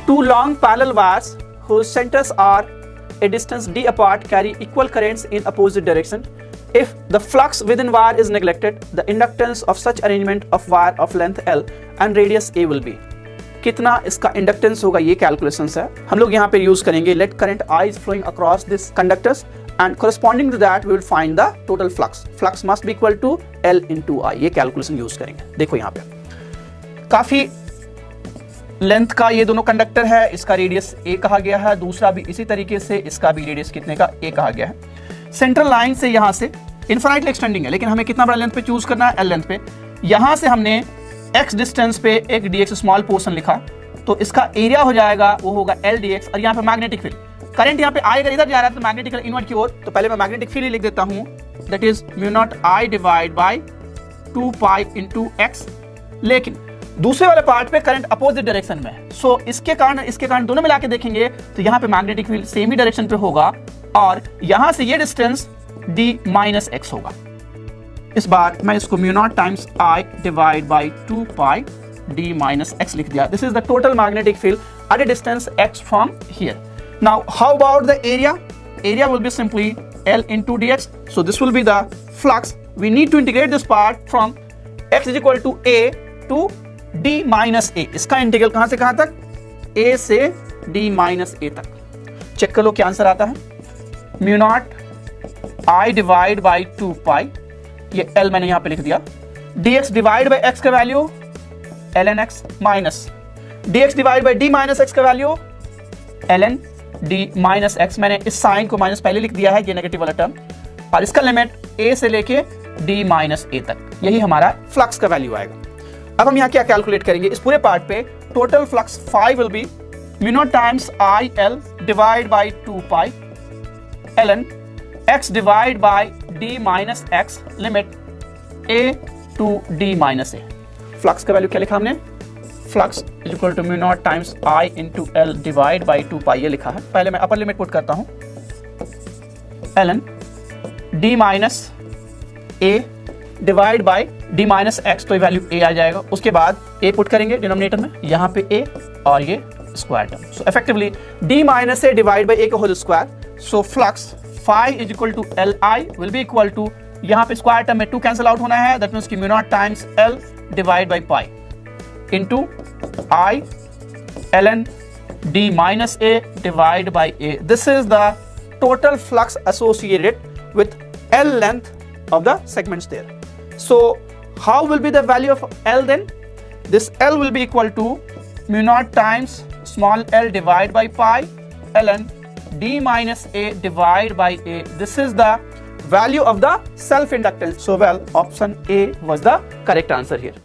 Two long parallel wires whose centers are a distance d apart carry equal currents in opposite direction. If the flux within wire is neglected, the inductance of such arrangement of wire of length L and radius A will be. कितना इसका inductance होगा ये calculations है. हम लोग यहाँ पे use करेंगे let current I is flowing across this conductors and corresponding to that we will find the total flux. Flux must be equal to L into I. ये कैलकुलेशन यूज करेंगे. देखो यहाँ पे काफी लेंथ का ये दोनों कंडक्टर है, इसका रेडियस A कहा गया है, दूसरा भी इसी तरीके से इसका भी रेडियस कितने का A कहा गया है. सेंट्रल लाइन से यहाँ से इनफाइनाइटली एक्सटेंडिंग है, लेकिन हमें कितना बड़ा लेंथ पे चूज करना है, L लेंथ पे. यहाँ से हमने x डिस्टेंस पे एक dx स्मॉल पोर्शन लिखा, तो इसका एरिया हो जाएगा वो होगा L dx. और यहाँ पे मैग्नेटिक फील्ड, करंट यहाँ पे I अगर इधर जा रहा है तो मैग्नेटिक फील्ड इनवर्ट की ओर, तो पहले मैं मैग्नेटिक फील्ड लिख देता हूँ, that is mu naught I divide by 2 pi into x. लेकिन दूसरे वाले पार्ट पे करंट अपोजिट डायरेक्शन में है, सो इसके कारण दोनों मिला के देखेंगे तो यहाँ पे मैग्नेटिक फील्ड सेम ही डायरेक्शन पे होगा और यहाँ से ये डिस्टेंस d माइनस एक्स होगा. इस बार मैं इसको mu naught times I divide by 2 pi d minus x लिख दिया. This is the total magnetic field at a distance x from here. Now how about the area? Area will be simply L into dx. So this will be the flux. We need to integrate this part from x is equal to a to d minus a. इसका integral कहां से कहां तक? a से d minus a तक. Check कर लो क्या answer आता है. Mu naught I divide by 2 pi, ये L मैंने यहां पे लिख दिया, dx डिवाइड बाई x का value ln x minus dx divide by d minus x का value ln d minus x. मैंने इस साइन को माइनस पहले लिख दिया है, ये नेगेटिव वाला टर्म, और इसका लिमिट a से लेके d माइनस a तक. यही हमारा फ्लक्स का वैल्यू आएगा. अब हम यहाँ क्या कैलकुलेट करेंगे इस पूरे पार्ट पे? Total flux 5 will be mu naught times I L divide by 2 pi ln x divide by d minus x limit a to d minus a. Flux का वैल्यू क्या लिखा हमने? Flux is equal to mu naught times I into L divide by 2 pi, ये लिखा है. पहले मैं upper limit put करता हूं, ln d minus a divide by d minus x, तो ये वैल्यू a आ जाएगा. उसके बाद a पुट करेंगे डिनोमिनेटर में, यहाँ पे a और ये square term. So effectively d minus a divide by a का whole square. So flux phi is equal to Li will be equal to, यहाँ पे स्क्वायर टर्म में 2 कैंसिल आउट होना है, दैट मींस कि mu naught times L divide by pi into I ln d minus a divide by a. This is the total flux associated with L length of the segments there. So how will be the value of L then? This L will be equal to mu naught times small l divided by pi ln d minus a divided by a. This is the value of the self inductance. So well, option A was the correct answer here.